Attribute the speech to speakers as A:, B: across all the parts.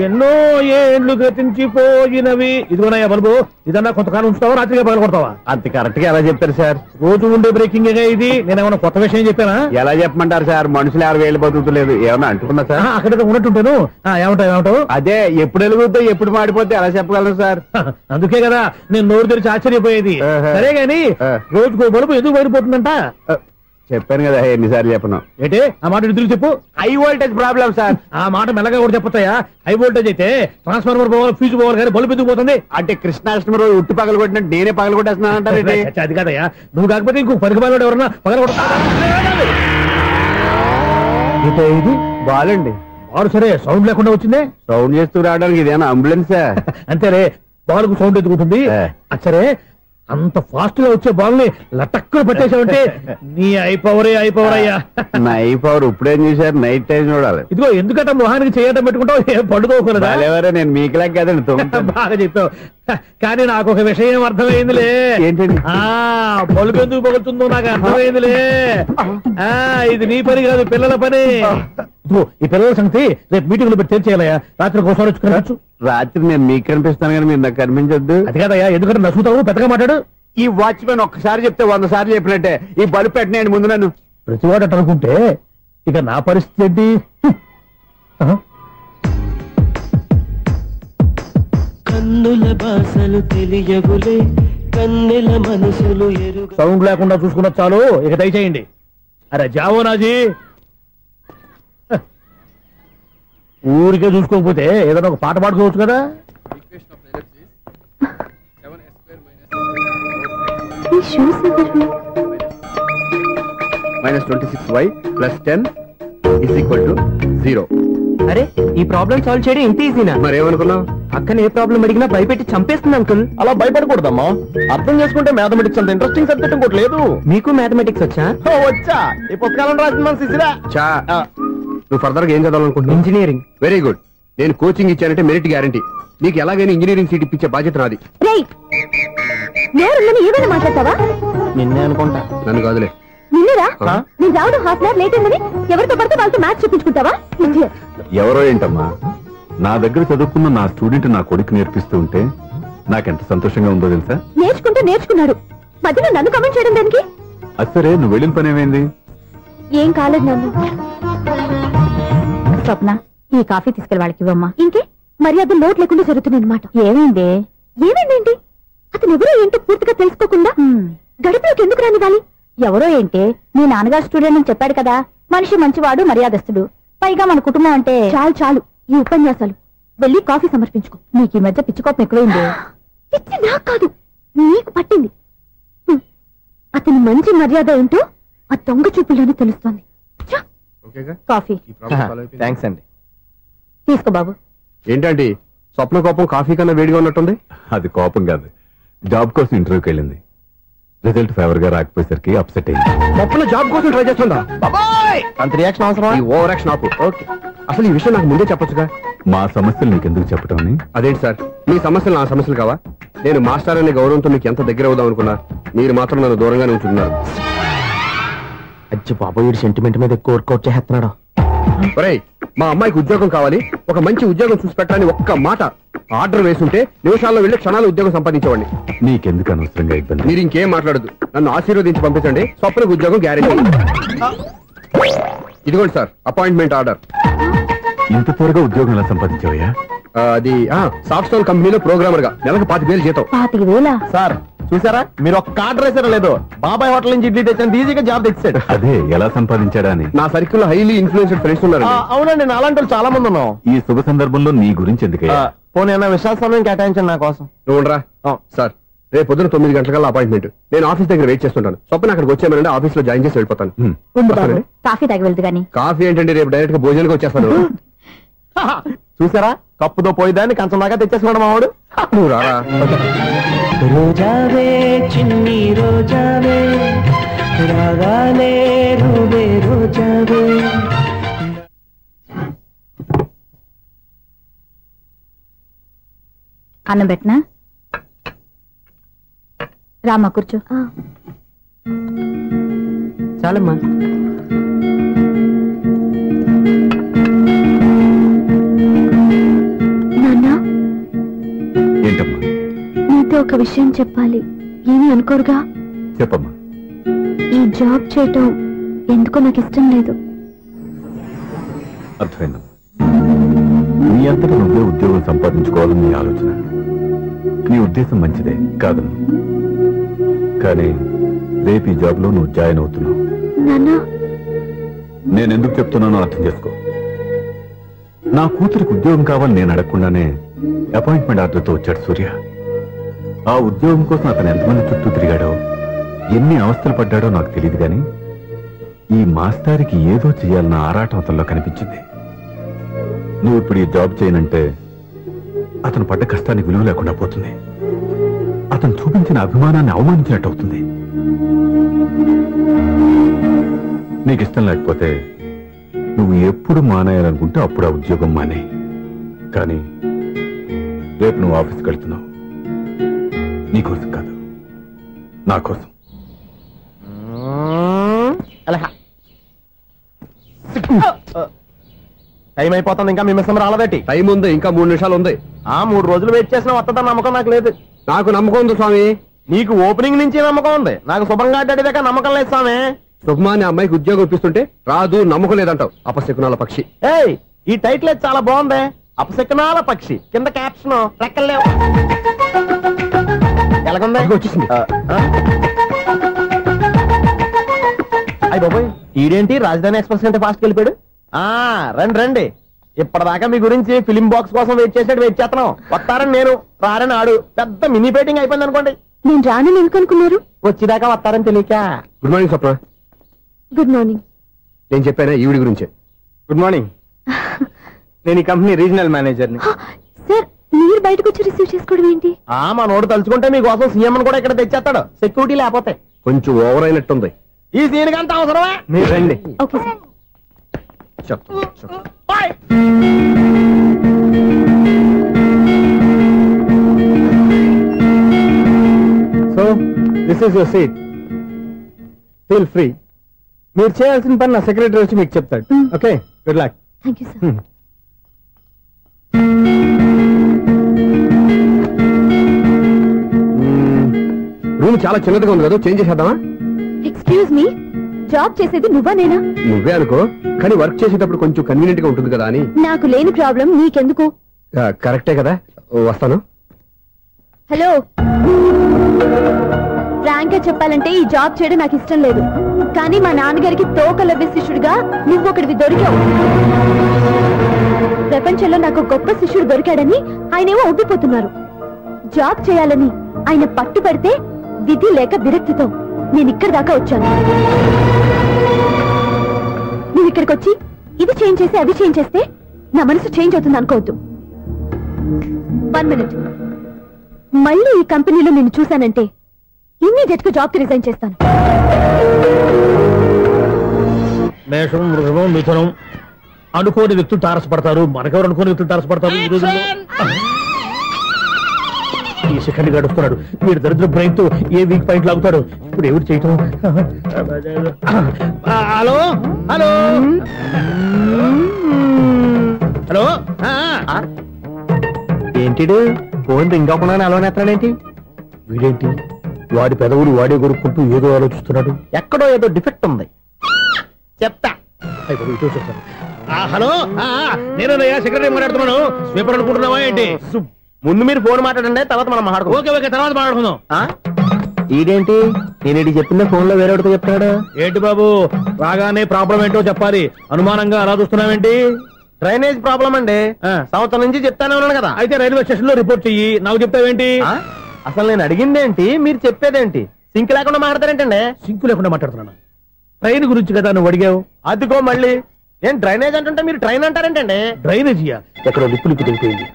A: ఎన్నో ఏళ్ళు గతించిపోయినవి. ఇదిగోనయ్యా బల్బు, ఇదన్నా కొంతకాలం ఉంచుతావా, రాత్రిగా పగల కొడతావా?
B: అంత కరెక్ట్ గా ఎలా చెప్పారు సార్?
A: రోజు ఉండే బ్రేకింగ్ ఇది. నేనేమన్నా కొత్త విషయం చెప్పానా?
B: ఎలా చెప్పమంటారు సార్? మనుషులు 60 ఏళ్ళు బతుకుతలేదు, ఏమన్నా అంటున్నా సార్?
A: అక్కడ ఉన్నట్టుంటాను. ఏమంటావు?
B: అదే ఎప్పుడు వెలుగుద్దో ఎప్పుడు మాడిపోతే ఎలా చెప్పగలరు సార్?
A: అందుకే కదా నేను నోరు తెరిచి ఆశ్చర్యపోయేది. సరే గాని రోజుకో బల్బు ఎందుకు బయటపోతుందంట?
B: చెప్పాను కదా ఎన్నిసార్లు చెప్పను.
A: ఏంటే ఆ మాట తిరిగి చెప్పు.
B: High voltage problem sir.
A: ఆ మాట మెల్లగా కూడా చెప్పొచ్చాయా? హై వోల్టేజ్ అయితే ట్రాన్స్ఫార్మర్ పోవాలి, ఫ్యూజ్ పోవాలి, కానీ బల్బు ఎందుకు పోతుంది?
B: అంటే కృష్ణాష్టమి రోజు ఉట్టి పగలు కొట్టినట్టు నేనే పగలు కొట్టేస్తున్నానంటారు.
A: అది కాదయ్యా, నువ్వు కాకపోతే ఇంకో పనికి బాలు ఎవరన్నా పగల కొడతా. ఇది
B: బాలండి.
A: బాలు సరే సౌండ్ లేకుండా వచ్చిందే.
B: సౌండ్ చేస్తూ రావడానికి ఇదేనా అంబులెన్సా?
A: అంతేరే, బాలుకు సౌండ్ ఎదుగుతుంది. సరే అంత ఫాస్ట్ గా వచ్చే బాల్ని లటక్కున పట్టేసావంటే నీ అయిపవర్ అయ్యా.
B: నా అయిపవర్ ఇప్పుడేం చూసారు? నైట్ టైం చూడాలి.
A: ఇదిగో ఎందుకంటే మొహానికి చేయటం పెట్టుకుంటావు, ఏం పడుకోకూడదా?
B: నేను మీకులా కదండి.
A: బాగా చెప్పావు. కానీ నాకు ఒక విషయం అర్థమైందిలే.
B: ఏంటండి?
A: బల్బు ఎందుకు పగులుతుందో నాకు అర్థమైందిలే. ఇది నీ పని కాదు, పిల్లల పని. ఈ పిల్లల సంగతి రేపు మీటింగ్ లో పెట్టి తెరిచేయాలయ్యా. రాత్రి ఒకసారి వచ్చుకోవచ్చు.
B: రాత్రి నేను మీకు కనిపిస్తాను కానీ మీరు నాకు కనిపించొద్దు.
A: అది కాదయ్యా, ఎందుకంటే నసుగుతావు, పెద్దగా మాట్లాడు.
B: ఈ వాచ్మెన్ ఒక్కసారి చెప్తే 100 సార్లు చెప్పినట్టే. ఈ బల్బు పెట్టినాయండి ముందు నన్ను.
A: ప్రతివాడు అనుకుంటే ఇక నా పరిస్థితి ఏంటి?
C: కన్నుల భాషలు తెలియవులే, కన్నెల మనసులు ఎరుగు.
A: సౌండ్ లేకుండా చూసుకున్న చాలు, ఇక దయచేయండి. అరే జావో నాజీ, ఊరికే చూసుకోకపోతే ఏదైనా ఒక పాట పాడుకోవచ్చు కదా.
B: -26y + 10 = 0.
C: అరే ఈ ప్రాబ్లం సాల్వ్ చేయడం ఇంత ఈజీనా?
B: మరేమనుకున్నావు?
C: అక్కనే ఏ ప్రాబ్లం అడిగినా భయపెట్టి చంపేస్తుంది అంకుల్.
A: అలా భయపడకూడదమ్మా. అర్థం చేసుకుంటే మ్యాథమెటిక్స్ అంత ఇంట్రెస్టింగ్ సబ్జెక్ట్ ఇంకోటి లేదు.
C: మీకు మ్యాథమెటిక్స్ వచ్చా?
A: వచ్చా, ఈ పుస్తకాలను రాసిన మన శిశిరా.
B: నువ్వు ఫర్దర్ గా ఏం చదవాలనుకుంటున్నావు?
C: ఇంజనీరింగ్.
B: Very good. నేను కోచింగ్ ఇచ్చానంటే మెరిట్ గ్యారంటీ. నీకు ఎలాగైనా ఇంజనీరింగ్ సీట్ ఇప్పించే బాధ్యత నాది.
D: ఏమైనా మాట్లాడతావా?
C: నిన్నే అనుకుంటా.
B: నన్ను కాదులే.
D: నిన్నరా నేను రావడం హాఫ్ అవర్ లేట్ అయిందని ఎవరితో పడితే వాళ్ళతో మ్యాచ్ చూపించుకుంటావా?
E: ఎవరో ఏంటమ్మా, నా దగ్గర చదువుకున్న నా స్టూడెంట్ నా కొడుకు నేర్పిస్తూ ఉంటే నాకెంత సంతోషంగా ఉందో తెలుసా?
D: నేర్చుకుంటే నేర్చుకున్నాడు, మధ్యలో నన్ను కమెంట్ చేయడం దానికి.
E: అసరే నువ్వు వెళ్ళిన పని ఏమైంది?
D: ఏం కాలేదు నాన్న. స్వప్న, ఈ కాఫీ తీసుకెళ్ళి వాళ్ళకి ఇవ్వమ్మా. ఇంకే మర్యాద లోటు లేకుండా జరుగుతుంది అనమాట. ఏమైంది? ఏమైందేంటి? అతను ఎవరో ఏంటో పూర్తిగా తెలుసుకోకుండా గడిపలోకి ఎందుకు రానివ్వాలి? ఎవరో ఏంటి, మీ నాన్నగారు స్టూడెంట్ అని చెప్పాడు కదా. మనిషి మంచివాడు, మర్యాదస్తుడు, పైగా మన కుటుంబం అంటే. చాలు చాలు ఈ ఉపన్యాసాలు, వెళ్ళి కాఫీ సమర్పించుకో. నీకు ఈ మధ్య పిచ్చికోపం ఎక్కువైంది. పిచ్చి నాకు కాదు, నీకు పట్టింది. అతని మంచి మర్యాద ఏంటో ఆ దొంగ చూపుల్లోనే తెలుస్తోంది. కాఫీ
B: థ్యాంక్స్ అండి.
D: తీసుకో బాబు.
B: ఏంటండి స్వప్న కోపం కాఫీ కన్నా వేడిగా ఉన్నట్టుంది?
E: అది కోపం కాదు, జాబ్ కోసం ఇంటర్వ్యూకి వెళ్ళింది. రిజల్ట్ ఫేవర్ గా రాకపోయేసరికి అప్సెట్ అయింది.
B: స్వప్న జాబ్ కోసం ట్రై చేస్తుందా?
A: అంత రియాక్షన్ అవసరం?
B: ఈ ఓవర్ యాక్షన్ ఆపు. ఓకే, అసలు ఈ విషయం నాకు ముందే చెప్పొచ్చుగా.
E: మా సమస్యలు నీకెందుకు చెప్పటం?
B: అదేంటి సార్, మీ సమస్యలు నా సమస్యలు కావా? నేను మాస్టర్ అనే గౌరవంతో మీకు ఎంత దగ్గర అవుదాం అనుకున్నా, మీరు మాత్రం నన్ను దూరంగానే ఉంటున్నారు.
C: అచ్చి బాబు, ఈ సెంటిమెంట్ మీద ఎక్కువ వర్కౌట్ చేస్తున్నాడు.
B: ఒరేయ్, మా అమ్మాయికి ఉద్యోగం కావాలి, ఒక మంచి ఉద్యోగం చూసి పెట్టాలని ఒక్క మాట ఆర్డర్ వేసుంటే నిమిషాల్లో వెళ్ళి క్షణాలు ఉద్యోగం సంపాదించేవాడిని.
E: నీకెందుకు అనవసరంగా ఇబ్బంది?
B: మీరు ఇంకేం మాట్లాడదు, నన్ను ఆశీర్వదించి పంపించండి. స్వప్నకు ఉద్యోగం గ్యారెంటీ. ఇదిగోండి సార్ అపాయింట్మెంట్ ఆర్డర్.
E: ఇంత త్వరగా ఉద్యోగం ఎలా సంపాదించావయ్యా?
B: అది సాఫ్ట్వేర్ కంపెనీలో ప్రోగ్రామర్ గా నెలకు 25,000 జీతం.
D: 25,000?
A: సార్ చూసారా, మీరు ఒక్క కార్డు రేసారా లేదు, బాబాయ్ హోటల్ నుంచి ఇడ్లీ తెచ్చాను, ఈజీగా జాబ్ తెచ్చాడు.
E: అదే ఎలా సంపాదించాడా అని.
B: నా సర్కిల్ లో హైలీ ఇన్ఫ్లుయెన్స్డ్ ఫ్రెండ్స్ ఉన్నారు.
A: అవునండి, నా అలాంటి వాళ్ళు చాలా మంది ఉన్నాం.
E: ఈ శుభ సందర్భంలో నీ గురించి ఎందుకయ్యా?
A: పోనీ అన్న విశాల సమయం కేటాయించండి నా కోసం.
B: నువ్వు రా సార్, రేపు పొద్దున 9 గంటలకల్లా అపాయింట్మెంట్. నేను ఆఫీస్ దగ్గర వెయిట్ చేస్తుంటాను. స్వప్న అక్కడికి వచ్చేయమనండి, ఆఫీస్ లో జాయిన్ చేసి వెళ్ళిపోతాను.
D: కాఫీ తాగి వెళ్తు గానీ.
B: కాఫీ ఏంటండి, రేపు డైరెక్ట్ గా భోజనానికి వచ్చేస్తాను.
A: చూసారా, కప్పుతో పోయిదాన్ని కంచం దాకా తెచ్చేసుకోవడం మావాడు.
B: నువ్వు రారా.
C: రోజావే చిన్ని రోజావే, రాగానే రూవే రోజావే.
D: అన్నం పెట్టనా? రామ్మా కూర్చో.
C: చాలమ్మా.
D: ఒక విషయం చెప్పాలి, ఏమీ అనుకోరుగా?
E: చెప్పమ్మా.
D: ఈ జాబ్ చేయటం ఎందుకో నాకు ఇష్టం లేదు.
E: అర్థమైందమ్మా. నీ అంతటా నువ్వే ఉద్యోగం సంపాదించుకోవాలని నీ ఆలోచన. నీ ఉద్దేశం మంచిదే కాదమ్మా. కానీ రేపు ఈ జాబ్ లో నువ్వు జాయిన్ అవుతున్నావు.
D: నాన్న,
E: నేనెందుకు చెప్తున్నానో అర్థం చేసుకో. నా కూతురికి ఉద్యోగం కావాలని నేను అడగకుండానే అపాయింట్మెంట్ ఆర్డర్తో వచ్చాడు సూర్య. ఆ ఉద్యోగం కోసం అతను ఎంతమంది చుట్టూ తిరిగాడో, ఎన్ని అవస్థలు పడ్డాడో నాకు తెలియదు కానీ ఈ మాస్టారికి ఏదో చెయ్యాలన్న ఆరాటం అతనిలో కనిపించింది. నువ్వు ఇప్పుడు ఈ జాబ్ చేయనంటే అతను పడ్డ కష్టానికి విలువ లేకుండా పోతుంది. అతను చూపించిన అభిమానాన్ని అవమానించినట్టు అవుతుంది. నీకు ఇష్టం లేకపోతే నువ్వు ఎప్పుడు మానేయాలనుకుంటే అప్పుడు ఆ ఉద్యోగం మానే. కానీ రేపు నువ్వు ఆఫీస్కి వెళ్తున్నావు, నీకోసం కాదు, నా కోసం.
C: టైం అయిపోతుంది, ఇంకా మీ మిస్సం రాలేదటి.
B: టైం ఉంది, ఇంకా 3 నిమిషాలు ఉంది.
C: 3 రోజులు వెయిట్ చేసిన వస్తుందని నమ్మకం నాకు లేదు.
B: నాకు నమ్మకం ఉంది స్వామి.
C: నీకు ఓపెనింగ్ నుంచి నమ్మకం ఉంది, నాకు శుభంగా అడ్డాక నమ్మకం లేదు స్వామి.
B: శుభమాని అమ్మాయికి ఉద్యోగం ఇప్పిస్తుంటే రాదు, నమ్మకం లేదంటావు. అపశకునాల పక్షి.
C: ఏయ్, ఈ టైటిల్ అయితే చాలా బాగుంది. అపశకునాల పక్షి, కింద క్యాప్షన్ రెక్కలేవు. ఎలాగుంది?
B: వచ్చేసింది.
C: అయ్యి బాబోయ్, ఈడేంటి రాజధాని ఎక్స్ప్రెస్ కంటే ఫాస్ట్ వెళ్ళిపోయాడు. రండి రండి. ఇప్పటిదాకా మీ గురించి ఫిలిం బాక్స్ కోసం వెయిట్ చేస్తున్నాం. వస్తారని నేను, రారని ఆడు. పెద్ద మినీ పేటింగ్ అయిపోయింది అనుకోండి.
D: నేను రానని ఎందుకు అనుకున్నారు?
C: వచ్చేదాకా వస్తారని తెలియక.
B: Good morning Swapna.
D: Good morning.
B: నేను చెప్పానా ఈవిడి గురించే.
C: Good morning. నేను ఈ కంపెనీ రీజనల్ మేనేజర్ని.
D: సార్, మీరు బయటకు వచ్చి రిసీవ్ చేసుకోవడం ఏంటి?
C: మా నోడు తలుచుకుంటే మీకోసం సీఎం కూడా ఇక్కడ తెచ్చేస్తాడు, సెక్యూరిటీ లేకపోతే.
B: కొంచెం ఓవర్ అయినట్టుంది.
C: ఈ సీన్ కంత అవసరమా? మీరు రండి.
D: Okay sir.
C: So this is your seat, feel free. మీరు చేయాల్సిన పని నా సెక్రటరీ వచ్చి మీకు చెప్తాడు. Okay, good luck.
D: Thank you sir.
B: Room చాలా చిన్నదిగా ఉంది కదా, చేంజ్ చేసేద్దామా?
D: ఎక్స్క్యూజ్ మీ, జాబ్ చేసేది నువ్వా నేనా?
B: నువ్వే అనుకో, కానీ వర్క్ చేసేటప్పుడు కొంచెం కన్వీనియంట్ గా ఉంటుంది కదా అని.
D: నాకు లేని ప్రాబ్లం నీకెందుకు?
B: కరెక్టే కదా, వస్తాను.
D: హలో, ఫ్రాంక్ గా చెప్పాలంటే ఈ జాబ్ చేయడం నాకు ఇష్టం లేదు. కానీ మా నాన్నగారికి తోకలవ్య శిష్యుడిగా నువ్వు ఒకటివి దొరికావు. ప్రపంచంలో నాకు గొప్ప శిష్యుడు దొరికాడని ఆయనేమో ఒప్పిపోతున్నారు. జాబ్ చేయాలని ఆయన పట్టు పెడితే విధి లేక విరక్తితో నేను ఇక్కడి దాకా వచ్చాను. నువ్వు ఇక్కడికి వచ్చి ఇది చేంజ్ చేసి అవి చేంజ్ చేస్తే నా మనసు చేంజ్ అవుతుంది అనుకోవద్దు. 1 మినిట్. మళ్ళీ ఈ కంపెనీలో నేను చూశానంటే ఇమ్మీడియట్ గా జాబ్ కి రిజైన్ చేస్తాను.
A: మేషం, వృషభం, మిథునం అనుకోని వ్యక్తులు తారసపడతారు. మనకెవరు అనుకోని వ్యక్తులు తారసపడతారు ఈ రోజుల్లో? ఈ సెకండ్ గడుస్తున్నాడు వీడు దరిద్ర బ్రెయిన్ తో ఏ వీక్ పాయింట్ లాగుతాడు. ఇప్పుడు ఎవరు చేయటం? Hello hello hello.
C: ఏంటిడు ఫోన్ రింగ్ అవ్వకుండా అలవనేస్తాడేంటి?
A: వీడేంటి వాడి పెదవులు వాడే కొరుక్కుంటూ ఏదో ఆలోచిస్తున్నాడు.
C: ఎక్కడో ఏదో డిఫెక్ట్ ఉంది, చెప్తా.
A: హలో, నేనయ్యా సెక్రటరీ మాట్లాడుతున్నాను. స్వీపర్ అనుకుంటున్నావా ఏంటి?
C: ముందు మీరు ఫోన్ మాట్లాడండి, తర్వాత మనం మాట్లాడుకుందాం.
A: ఓకే ఓకే, తర్వాత మాట్లాడుకుందాం.
C: ఈడేంటి నేను చెప్పిందే ఫోన్ లో వేరే ఒకటి చెప్తాడు.
A: ఏంటి బాబు, రాగానే ప్రాబ్లం ఏంటో చెప్పాలి. అనుమానంగా అలా చూస్తున్నావేంటి?
C: డ్రైనేజ్ ప్రాబ్లం అండి. సంవత్సరం నుంచి చెప్తానే ఉన్నాను కదా.
A: అయితే రైల్వే స్టేషన్ లో రిపోర్ట్ చెయ్యి. నాకు చెప్తావేంటి?
C: అసలు నేను అడిగిందేంటి, మీరు చెప్పేదేంటి? సింక్ లేకుండా మాట్లాడతారేంటండి?
A: సింకు లేకుండా మాట్లాడుతున్నాను. ట్రైన్ గురించి కదా నువ్వు అడిగావు.
C: అదిగో మళ్ళీ నేను డ్రైనేజ్ అంటుంటే మీరు ట్రైన్ అంటారేంటండి?
A: డ్రైనేజీయా? ఎక్కడో లిప్పు లిప్పు తెలిపోయింది.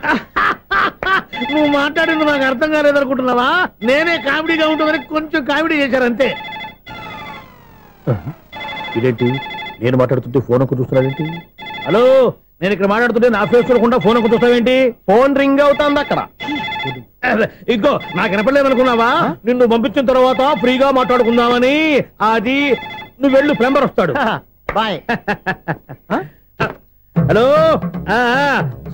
A: నువ్వు మాట్లాడింది నాకు అర్థం కాలేదనుకుంటున్నావా? నేనే కామెడీగా ఉంటుందని కొంచెం కామెడీ చేశారంతే. ఇదేంటి నేను మాట్లాడుతుంటే ఫోన్ ఒక్క చూస్తున్నాడేంటి? హలో, నేను ఇక్కడ మాట్లాడుతుంటే నా ఫేస్ చూడకుండా ఫోన్ ఒక్క చూస్తావేంటి?
C: ఫోన్ రింగ్ అవుతుంది అక్కడ.
A: ఇంకో నాకు వినపడలేదు అనుకున్నావా? నిన్ను పంపించిన తర్వాత ఫ్రీగా మాట్లాడుకుందామని. అది నువ్వు వెళ్ళు, ప్లంబర్ వస్తాడు.
C: Bye.
A: Hello,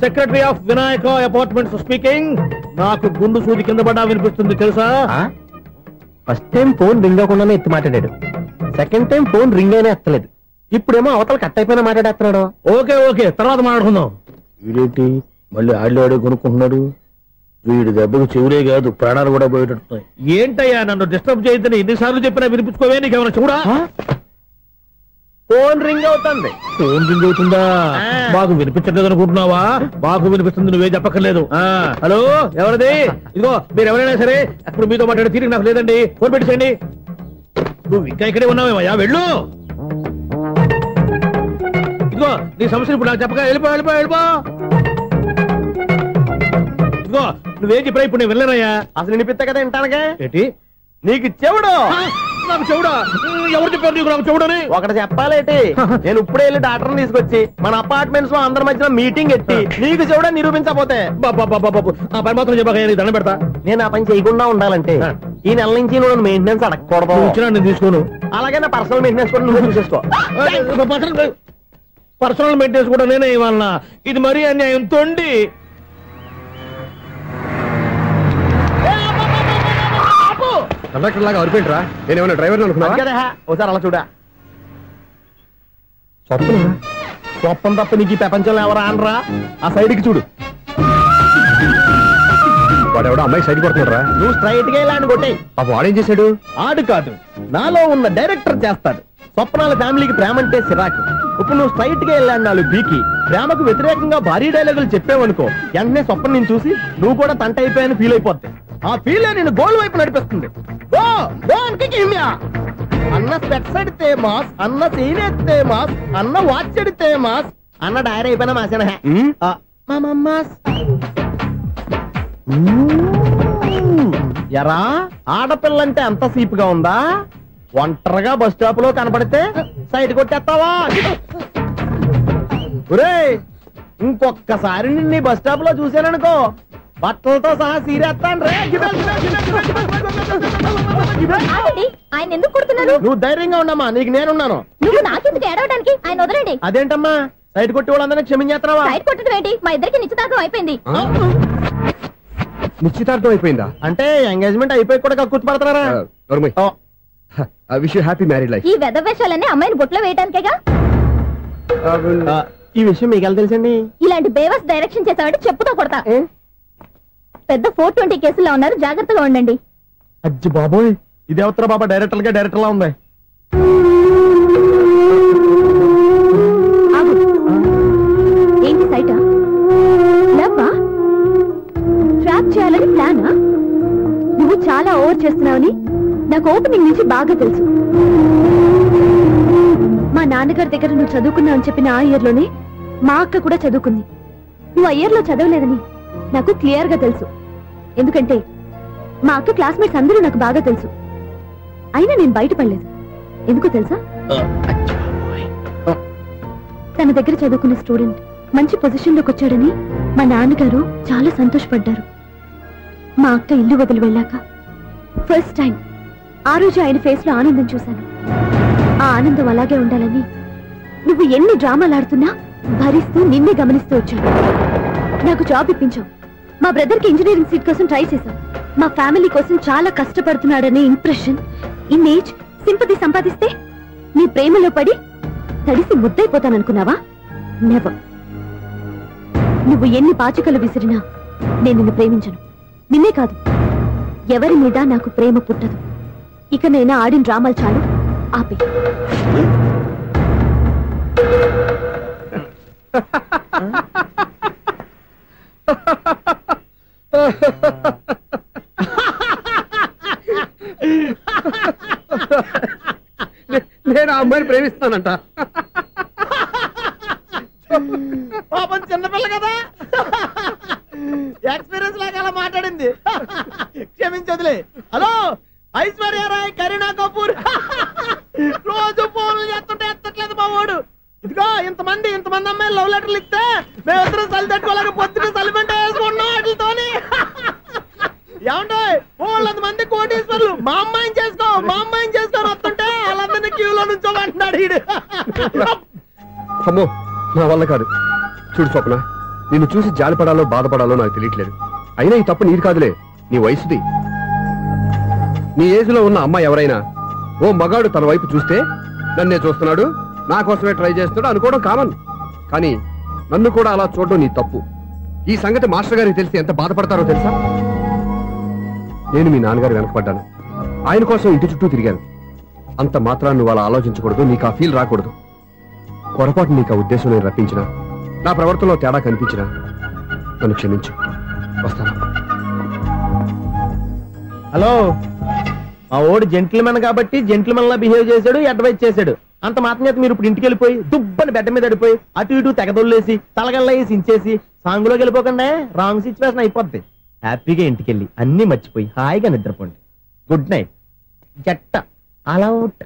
A: secretary of Vinayaka apartments speaking. నాకు గుండు సూది కింద పడ్డా వినిపిస్తుంది తెలుసా?
C: ఫస్ట్ టైం ఫోన్ రింగ్ అవ్వకుండానే ఎత్తి మాట్లాడాడు. సెకండ్ టైం ఫోన్ రింగ్ అయినా ఎత్తలేదు. ఇప్పుడేమో అవతల కట్ అయిపోయినా మాట్లాడేస్తున్నాడు.
A: ఓకే ఓకే, తర్వాత మాట్లాడుకుందాం. వీడేంటి మళ్ళీ ఆడి కొనుక్కుంటున్నాడు? వీడి దెబ్బకు చెవులే కాదు ప్రాణాలు కూడా పోయేటట్టున్నాయి. ఏంటయ్యా నన్ను డిస్టర్బ్ చేయొద్దని ఎన్నిసార్లు చెప్పినా వినిపించుకోవే? నీకేమైనా చూడా?
C: ఫోన్ రింగ్ అవుతుంది.
A: ఫోన్ రింగ్ అవుతుందా? మాకు వినిపించలేదు అనుకుంటున్నావా? మాకు వినిపిస్తుంది, నువ్వే చెప్పక్కర్లేదు. హలో, ఎవరిది? ఇదిగో మీరు ఎవరైనా సరే అప్పుడు మీతో మాట్లాడే తీరిక నాకు లేదండి. ఫోన్ పెట్టేసేయండి. నువ్వు ఇంకా ఇక్కడే ఉన్నావేమయ్యా, వెళ్ళు. ఇదిగో నీ సమస్యలు ఇప్పుడు నాకు చెప్పక వెళ్ళిపో వెళ్ళిపో వెళ్ళిపో. ఇదిగో నువ్వేం చెప్పరా ఇప్పుడు నేను వెళ్ళానయ్యా.
C: అసలు వినిపిస్తా కదా వింటానుగా.
A: ఏంటి
C: నీకు చెవుడు?
A: నాకు చెవుడా? ఎవరు చెప్పారు నీకు నాకు చెవుడని?
C: ఒకటి చెప్పాలేటి, నేను ఇప్పుడే వెళ్ళి డాక్టర్ని తీసుకొచ్చి మన అపార్ట్మెంట్స్ లో అందరి మధ్యన మీటింగ్ ఎట్టి నీకు చెవుడా నిరూపించకపోతే
A: ఆ పని మాత్రం చెప్పక దండం పెడతా.
C: నేను ఆ పని చేయకుండా ఉండాలంటే ఈ నెల నుంచి నువ్వు మెయింటెనెన్స్ అడగకూడదు.
A: ఇచ్చినా నేను తీసుకోను.
C: అలాగే నా పర్సనల్ మెయింటెనెన్స్ కూడా నువ్వు చూసేసుకో.
A: పర్సనల్ మెయింటెనెన్స్ కూడా నేనే ఇవ్వాలన్నా? ఇది మరీ అన్యాయం. తొండి
B: కండక్టర్ లాగా అరిపోయింట్రా. నేనేమన్నా డ్రైవర్ అనుకున్నా?
C: ఒకసారి అలా చూడా. స్వప్నం తప్ప నీకు ఈ ప్రపంచంలో ఎవరా అనరా? ఆ సైడ్కి చూడు.
B: వాడెవడో అమ్మాయి సైడ్ కొడుతున్నారా?
C: నువ్వు స్ట్రైట్ గా ఇలా కొట్టే.
B: అప్పుడు వాడేం చేశాడు?
C: ఆడు కాదు, నాలో ఉన్న డైరెక్టర్ చేస్తాడు. స్వప్నాల ఫ్యామిలీకి ప్రేమ అంటే సిరాకు. ఇప్పుడు నువ్వు స్ట్రైట్ గా వెళ్ళాడు 4 బీకి ప్రేమకు వ్యతిరేకంగా భారీ డైలాగులు చెప్పావనుకో, వెంటనే స్వప్నం నేను చూసి నువ్వు కూడా తంట అయిపోయాను ఫీల్ అయిపోద్ది. ఆ ఫీల్ నేను గోల్ వైపు నడిపిస్తుంది. అన్న స్పెట్స్ అడితే మాస్, అన్న సీన్ ఎత్తే మాస్, అన్న వాచ్ అడితే మాస్, అన్న డైరీ అయిపోయినా మాసేనా ఎరా? ఆడపిల్లంటే అంత సీప్ గా ఉందా? ఒంటరిగా బస్ స్టాప్ లో కనపడితే సైడ్ కొట్టేస్తావా? ఒరే, ఇంకొక్కసారి నిన్ను బస్ స్టాప్ లో చూసాననుకో బట్టలతో సహా సీరేస్తాను రే.
D: ఆయన ఎందుకు కొడుతున్నారు?
C: నువ్వు ధైర్యంగా ఉండమ్మా, నీకు నేనున్నాను.
D: నువ్వు నాకెందుకు ఏడవడానికి? ఆయన వదలండి.
C: అదేంటమ్మా సైడ్ కొట్టి వాళ్ళందరినీ క్షమించేస్తున్నావా?
D: సైడ్ కొట్టడం ఏంటి? మా ఇద్దరికి నిశ్చితార్థం అయిపోయింది.
B: నిశ్చితార్థం అయిపోయిందా?
C: అంటే ఎంగేజ్మెంట్ అయిపోయి కూడా కక్కుర్తి పడతారా?
B: Wish you happy married life.
D: ఈ వెధవేషాలన్నీ అమ్మాయిని బొట్లో వేయడానికేగా.
C: ఈ విషయం మీకు ఎలా తెలుసండి?
D: ఇలాంటి బేవస్ డైరెక్షన్ చేసావంటే చెప్పుతో కొడతా. పెద్ద 420 కేసుల్లో ఉన్నారు, జాగ్రత్తగా ఉండండి.
C: అజ్జి బాబోయ్, ఇది అవతర బాబా డైరెక్టర్ లా ఉంది.
D: ఏంటి సైటా? లవ్వా? ట్రాప్ చేయాలని ప్లానా? నువ్వు చాలా ఓవర్ చేస్తున్నావని నాకు ఓపెనింగ్ నుంచి బాగా తెలుసు. మా నాన్నగారి దగ్గర నువ్వు చదువుకున్నావు అని చెప్పిన ఆ ఇయర్ లోనే మా అక్క కూడా చదువుకుంది. నువ్వు ఆ ఇయర్ లో చదవలేదని నాకు క్లియర్ గా తెలుసు. ఎందుకంటే మా అక్క క్లాస్మేట్స్ అందరూ నాకు బాగా తెలుసు. అయినా నేను బయటపడలేదు. ఎందుకో తెలుసా? తన దగ్గర చదువుకున్న స్టూడెంట్ మంచి పొజిషన్ లోకి వచ్చాడని మా నాన్నగారు చాలా సంతోషపడ్డారు. మా అక్క ఇల్లు వదిలి వెళ్ళాక ఫస్ట్ టైం ఆ రోజు ఆయన ఫేస్ లో ఆనందం చూశాను. ఆ ఆనందం అలాగే ఉండాలని నువ్వు ఎన్ని డ్రామాలు ఆడుతున్నా భరిస్తూ నిన్నే గమనిస్తూ వచ్చాను. నాకు జాబ్ ఇప్పించావు. మా బ్రదర్ కి ఇంజనీరింగ్ సీట్ కోసం ట్రై చేశాం. మా ఫ్యామిలీ కోసం చాలా కష్టపడుతున్నాడనే ఇంప్రెషన్, ఇమేజ్, సింపతి సంపాదిస్తే నీ ప్రేమలో పడి తడిసి ముద్దైపోతాననుకున్నావా? నెవర్. నువ్వు ఎన్ని పాచికలు విసిరినా నేను నిన్ను ప్రేమించను. నిన్నే కాదు, ఎవరి మీద నాకు ప్రేమ పుట్టదు. ఇకనైనా ఆడిన డ్రామాలు చాలు, ఆపే.
B: నేను ఆ అమ్మాయిని ప్రేమిస్తానంట.
C: పాపం చిన్నపిల్ల కదా, ఎక్స్పీరియన్స్ లాగా అలా మాట్లాడింది. క్షమించదులే. హలో, ఐశ్వర్య రాయ్, కరీనా కపూర్ రోజు ఫోన్లు చేస్తుంటే ఎత్తట్లేదు మా వాడు. ఇదిగో ఇంతమంది అమ్మాయిలు లవ్ లెటర్లు ఇస్తే మేమిద్దరం చలి తట్టుకోలేక పొద్దున చలిమంట వేసుకున్నాం వాటితోని. ఏమంటే వాళ్ళంతమంది కోటీశ్వర్లు మా అమ్మాయిని చేసుకో వస్తుంటే వాళ్ళందరినీ క్యూలో నుంచోమంటున్నాడు వీడు.
B: అమ్మో, నా వల్ల కాదు. చూడు స్వప్న, నిన్ను చూసి జాలిపడాలో బాధపడాలో నాకు తెలియట్లేదు. అయినా ఈ తప్పు నీది కాదులే, నీ వయసుది. నీ ఏజ్ లో ఉన్న అమ్మాయి ఎవరైనా ఓ మగాడు తన వైపు చూస్తే నన్నే చూస్తున్నాడు, నా కోసమే ట్రై చేస్తున్నాడు అనుకోవడం కామన్. కానీ నన్ను కూడా అలా చూడడం నీ తప్పు. ఈ సంగతి మాస్టర్ గారికి తెలిసి ఎంత బాధపడతారో తెలుసా? నేను మీ నాన్నగారు వెనకపడ్డాను, ఆయన కోసం ఇంటి చుట్టూ తిరిగాను. అంత మాత్రాన్ని నువ్వు అలా ఆలోచించకూడదు, నీకు ఆ ఫీల్ రాకూడదు. పొరపాటు నీకు ఆ ఉద్దేశం నేను రప్పించిన, నా ప్రవర్తనలో తేడా కనిపించిన నన్ను క్షమించు. వస్తాను.
C: హలో, మా ఓడి జెంటిల్మెన్ కాబట్టి జెంటిల్మెన్ లా బిహేవ్ చేశాడు, అడ్వైజ్ చేశాడు. అంత మాత్రం చేత మీరు ఇప్పుడు ఇంటికి వెళ్ళిపోయి దుబ్బని బెడ్ మీద పడిపోయి అటు ఇటు తెగదొల్లేసి తలగల్లా వేసి ఇంచేసి సాంగులోకి వెళ్ళిపోకుండా రాంగ్ సిచ్యువేషన్ అయిపోద్ది. హ్యాపీగా ఇంటికి వెళ్ళి అన్ని మర్చిపోయి హాయిగా నిద్రపోండి. Good night. జట్ట అలా అవుట్.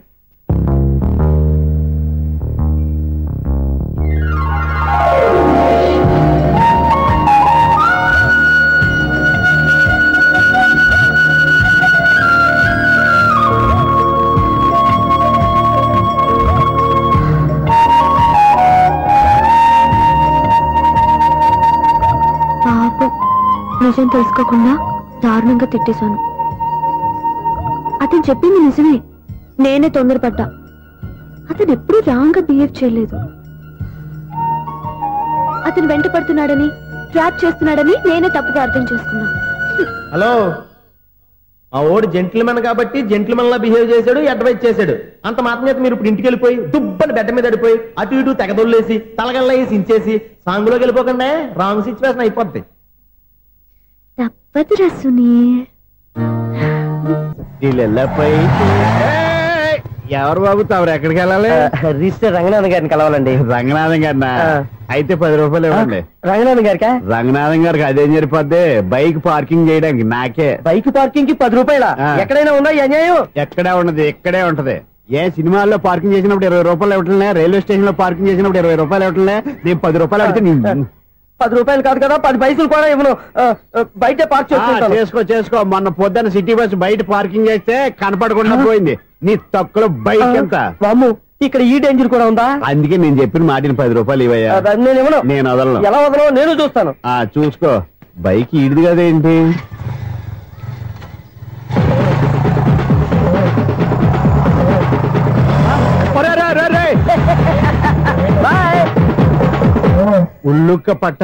D: నిజం తెలుసుకోకుండా దారుణంగా తిట్టేశాను. అతను చెప్పింది నిజమే, నేనే తొందరపడ్డా. అతను ఎప్పుడూ రాంగ్ గా బిహేవ్ చేయలేదు. అతను వెంట పడుతున్నాడని, ట్రాప్ చేస్తున్నాడని నేనే తప్పుగా అర్థం చేసుకున్నా.
C: హలో, మా ఓడి జెంటిల్మెన్ కాబట్టి జెంటిల్మెన్ లా బిహేవ్ చేశాడు, అడ్వైజ్ చేశాడు. అంత మాత్రం చేత మీరు ఇప్పుడు ఇంటికి వెళ్ళిపోయి దుబ్బని బెడ్ మీద పడిపోయి అటు ఇటు తెగదొల్లేసి తలగల్లా వేసి ఇంచేసి సాంగులోకి వెళ్ళిపోకుండా రాంగ్ సిచ్యువేషన్ అయిపోద్ది.
D: తప్పదురా సునీల్.
A: ఎవరు బాబు తమరు ఎక్కడికి వెళ్ళాలి?
C: రిజిస్టర్ రంగనాథన్ గారిని కలవాలండి.
A: రంగనాథం గారినా? అయితే 10 రూపాయలు ఇవ్వండి.
C: రంగనాథన్ గారికా?
A: రంగనాథం గారికి అదేం సరిపోద్ది, బైక్ పార్కింగ్ చేయడానికి. నాకే
C: బైక్ పార్కింగ్ కి 10 రూపాయల? ఎక్కడైనా ఉందా ఈ అన్యాయం?
A: ఎక్కడే ఉండదు, ఇక్కడే ఉంటది. ఏ సినిమాల్లో పార్కింగ్ చేసినప్పుడు 20 రూపాయలు ఇవ్వట్లే, రైల్వే స్టేషన్ లో పార్కింగ్ చేసినప్పుడు 20 రూపాయలు ఇవ్వట్లే, నేను 10 రూపాయలు అడిగితే
C: 10 రూపాయలు కాదు కదా, 10 పైసలు కూడా ఇవ్వను. బయట పార్క్
A: చేసుకో. మొన్న పొద్దున్న సిటీ బస్ బయట పార్కింగ్ చేస్తే కనపడకుండా పోయింది. నీ తక్కువ బైక్ ఎంత?
C: మాము ఇక్కడ ఈ డేంజర్ కూడా ఉందా?
A: అందుకే నేను చెప్పిన మాటిని 10 రూపాయలు ఇవ్వయ్యా.
C: నేను ఇవ్వను.
A: నేను వదలను.
C: ఎలా వదలను నేను చూస్తాను.
A: చూసుకో. బైక్ ఈడిది కదేంటి? ఉల్లుక్క పట్ట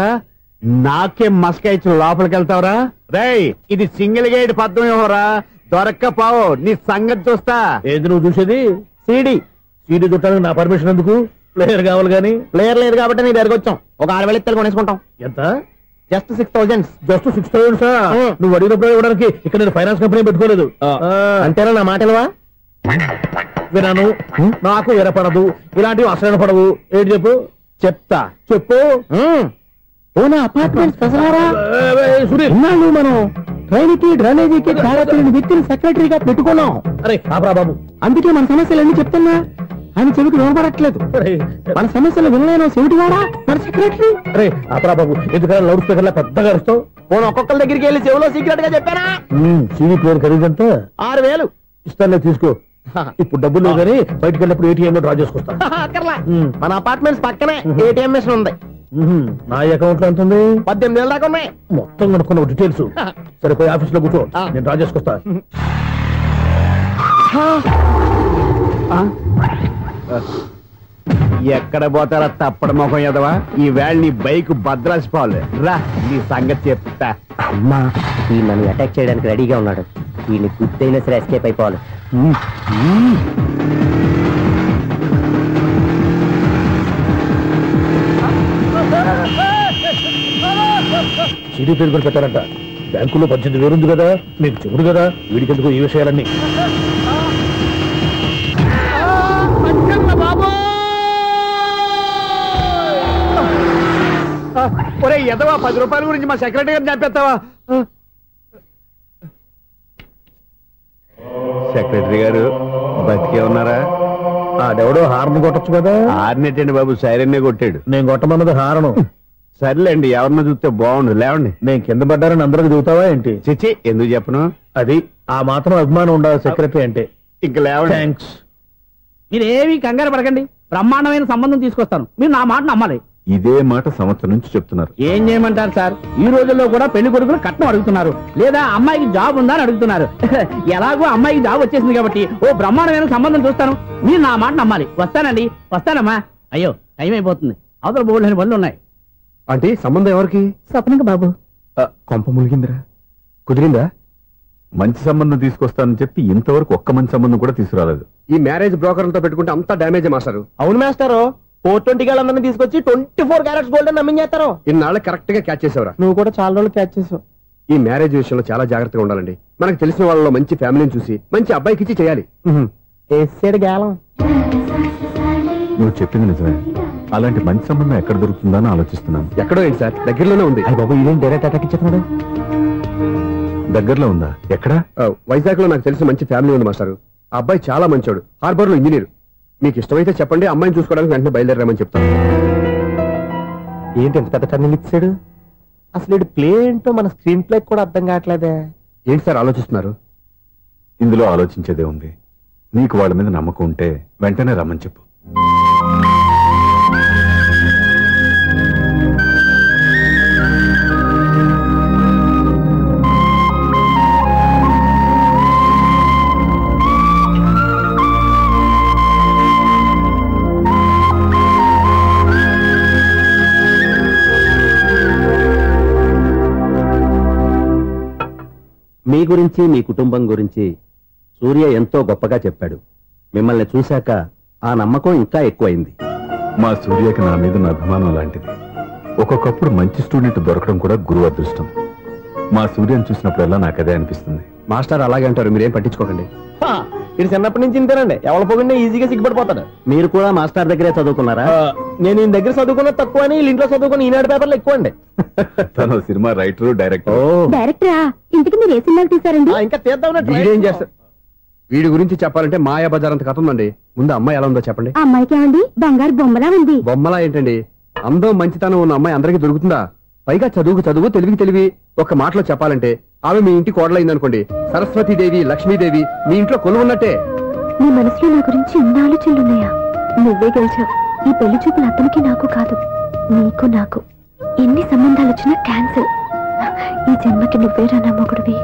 A: నాకే మస్కాయిచ్చు లోపలికి వెళ్తావరా? రేయ్, ఇది సింగిల్ గేట్ పద్మం ఇవ్వరా, దొరక్కపోవు నీ సంగతి చూస్తా. ఏది నువ్వు చూసేది? సీడీ చుట్టానికి నా పర్మిషన్ ఎందుకు? ప్లేయర్ కావాలి గానీ. ప్లేయర్ లేదు కాబట్టి నీ దగ్గరకు వచ్చాం. ఒక 6,000 ఇత్తలు కొనేసుకుంటాం. ఎంత? జస్ట్ 6,000. Just 6,000 sir? నువ్వు అడిగినప్పుడు ఇవ్వడానికి ఇక్కడ నేను ఫైనాన్స్ కంపెనీ పెట్టుకోలేదు. అంతేనా నా మాటలువా? వినాను, నాకు ఎరపడదు, ఇలాంటివి అసలు పడవు. ఏంటి చెప్పు? చెప్తా, చెప్పు. మనం ట్రైన్కి డ్రైనేజీకి చాలా తెలియని వ్యక్తిని సెక్రటరీగా పెట్టుకున్నాం. అరే ఆపరా బాబు, అందుకే మన సమస్యలన్నీ చెప్తున్నా. ఆయన చెవికి వినపడట్లేదు. మన సమస్యలు వినలేను చెవిటివాడా మన సెక్రటరీ. అరే ఆపరా బాబు, ఎందుకన్నా లౌడ్ స్పీకర్ లా పెద్దగా అరుస్తావు? పోను ఒక్కొక్కరి దగ్గరికి వెళ్ళి చెవిలో సీక్రెట్ గా చెప్పానా? సీడీ ప్లేయర్ ఖరీదంతా 6,000 ఇస్తానులే, తీసుకో. ఇప్పుడు డబ్బులు లేవు కానీ బయటకు వెళ్ళినప్పుడు ఏటీఎం లో డ్రా చేసుకొస్తా. మన అపార్ట్మెంట్స్ పక్కనే ఏటీఎం మిషన్ ఉంది. నా అకౌంట్ లో ఎంత ఉంది? 18,000 దాకా ఉన్నాయి. మొత్తం కనుక్కున్న డీటెయిల్స్. సరిపోయి ఆఫీస్ లో కూర్చో, నేను డ్రా చేసుకొస్తా. ఎక్కడ పోతారా తప్పడ మొఖం ఎదవా? ఈ వేళ నీ బైక్ భద్రాసిపోవాలి. రా, నీ సంగతి చెప్తా.
C: అమ్మా, ఈ నన్ను అటాక్ చేయడానికి రెడీగా ఉన్నాడు. వీళ్ళని గుర్తైనా సరే ఎస్కేప్ అయిపోవాలి.
A: సిడీ పేరు కూడా పెట్టారంట. బ్యాంకులో 18,000 ఉంది కదా, మీకు చెవుడు కదా, వీడికెందుకు ఈ విషయాలన్నీ? ఒరే ఎదవా, 10 రూపాయల గురించి మా సెక్రటరీ గారిని చంపేస్తావా? సెక్రటరీ గారు బతికే ఉన్నారా? ఆడెవడో హార్న్ కొట్టచ్చు కదా. హార్న్ ఏంటండి బాబు, సైరన్నే కొట్టాడు. నేను కొట్టమన్నది హారను. సర్లేండి, ఎవరన్నా చూస్తే బాగుండు. లేవండి. నేను కింద పడ్డారని అందరికి చూతావా ఏంటి? చిచ్చి, ఎందుకు చెప్పను? అది ఆ మాత్రం అభిమానం ఉండాలి సెక్రటరీ అంటే. ఇంక లేవండి. థ్యాంక్స్.
F: మీరేమీ కంగారు పడకండి, బ్రహ్మాండమైన సంబంధం తీసుకొస్తాను. మీరు నా మాట నమ్మాలి.
E: ఇదే మాట సంవత్సరం నుంచి చెప్తున్నారు.
A: ఏం చేయమంటారు సార్, ఈ రోజుల్లో కూడా పెళ్లి కొడుకులు కట్నం అడుగుతున్నారు, లేదా అమ్మాయికి జాబ్ ఉందా అని అడుగుతున్నారు. ఎలాగో అమ్మాయికి జాబ్ వచ్చేసింది కాబట్టి ఓ బ్రహ్మాండమైన సంబంధం చూస్తాను. మీరు నా మాట నమ్మాలి. వస్తానండి, వస్తానమ్మా. అయ్యో టైం అయిపోతుంది, అవతల బోల్డని పనులు ఉన్నాయి.
B: అంటే సంబంధం ఎవరికి?
D: స్వప్నకు బాబు.
B: కొంప ములిగిందిరా. కుదిరిందా?
E: మంచి సంబంధం తీసుకొస్తానని చెప్పి ఇంతవరకు ఒక్క మంచి సంబంధం కూడా తీసుకురాలేదు.
B: ఈ మ్యారేజ్ బ్రోకర్లతో పెట్టుకుంటే అంతా డ్యామేజ్ మాస్టారు.
C: అవును మాస్టారు, 420 గాళ్ళందరినీ తీసుకొచ్చి 24 క్యారెట్స్ గోల్డ్ నమ్మించేస్తారు.
B: ఇన్నాళ్ళు కరెక్ట్ గా క్యాచ్ చేసేవరా?
C: నువ్వు కూడా చాలా రోజులు క్యాచ్ చేసావు.
B: ఈ మ్యారేజ్ విషయంలో చాలా జాగ్రత్తగా ఉండాలండి. మనకు తెలిసిన వాళ్ళలో మంచి ఫ్యామిలీని చూసి మంచి అబ్బాయికి ఇచ్చి చేయాలి.
C: వేసాడు గాలం.
E: నువ్వు చెప్పింది నిజమే. అలాంటి మంచి సంబంధం ఎక్కడ దొరుకుతుందని ఆలోచిస్తున్నాను.
B: ఎక్కడో ఏంటి సార్, దగ్గరలోనే ఉంది.
C: అయ్య బాబు, ఇదేం డైరెక్ట్ అటాక్ ఇచ్చేస్తున్నాడు.
E: దగ్గరలో ఉందా? ఎక్కడ?
B: వైజాగ్ లో నాకు తెలిసిన మంచి ఫ్యామిలీ ఉంది మాస్టారు. ఆ అబ్బాయి చాలా మంచోడు, హార్బర్ లో ఇంజనీర్. మీకు ఇష్టమైతే చెప్పండి, అమ్మాయిని చూసుకోవడానికి వెంటనే బయలుదేరామని చెప్తాను.
C: ఏంటి ఎంత పెద్ద టర్నింగ్ ఇచ్చాడు? అసలు ఇది ప్లే ఏంటో మన స్క్రీన్ ప్లే కూడా అర్థం కావట్లేదే.
B: ఏంటి సార్ ఆలోచిస్తున్నారు?
E: ఇందులో ఆలోచించేదే ఉంది. నీకు వాళ్ళ మీద నమ్మకం ఉంటే వెంటనే రమ్మని చెప్పు.
F: మీ గురించి, మీ కుటుంబం గురించి సూర్య ఎంతో గొప్పగా చెప్పాడు. మిమ్మల్ని చూశాక ఆ నమ్మకం ఇంకా ఎక్కువైంది.
E: మా సూర్యకి నా మీద ఉన్న అభిమానం లాంటిది. ఒక్కొక్కప్పుడు మంచి స్టూడెంట్ దొరకడం కూడా గురువు అదృష్టం. మా సూర్యని చూసినప్పుడల్లా నాకు అదే అనిపిస్తుంది.
B: మాస్టర్ అలాగే అంటారు, మీరేం పట్టించుకోకండి.
C: ఇది చిన్నప్పటి నుంచి ఇంతేనండి, ఎవరి పోకుండా ఈజీగా సిగ్గుపడిపోతాడు.
F: మీరు కూడా మాస్టర్ దగ్గరే చదువుకున్నారా?
C: నేను ఈయన దగ్గర చదువుకున్న తక్కువ అని, ఇంట్లో చదువుకున్న ఈనాడు పేపర్లు ఎక్కువ అండి.
E: తను సినిమా రైటరు, డైరెక్టర్.
D: డైరెక్టరా? ఇంటికి మీరు ఏ సినిమాలు తీసారండి?
C: ఇంకా తీద్దాం.
B: వీడేం చేస్తారు? వీడి గురించి చెప్పాలంటే మాయా బజార్ అంత కథ ఉందండి. ముందు అమ్మాయి ఎలా ఉందో చెప్పండి.
D: ఆ అమ్మాయికి ఏమండి బంగారు బొమ్మలా ఉంది.
B: బొమ్మలా ఏంటండి, అందం మంచితనం ఉన్న అమ్మాయి అందరికీ దొరుకుతుందా? పైగా చదువుకు చదువు, తెలివికి తెలివి. ఒక్క మాటలో చెప్పాలంటే ఆమె మీ ఇంటి కోడలైందనుకోండి, సరస్వతీదేవి, లక్ష్మీదేవి మీ ఇంట్లో కొలువున్నట్టే.
D: నీ మనసులో నా గురించి ఎన్ని ఆలోచనలున్నాయా? నువ్వే గెలిచావు. ఈ పెళ్లి చూపులు అతనికి నాకు కాదు, నీకు నాకు. ఎన్ని సంబంధాలు వచ్చినా క్యాన్సిల్. ఈ జన్మకి నువ్వేరా నా మొగుడివి.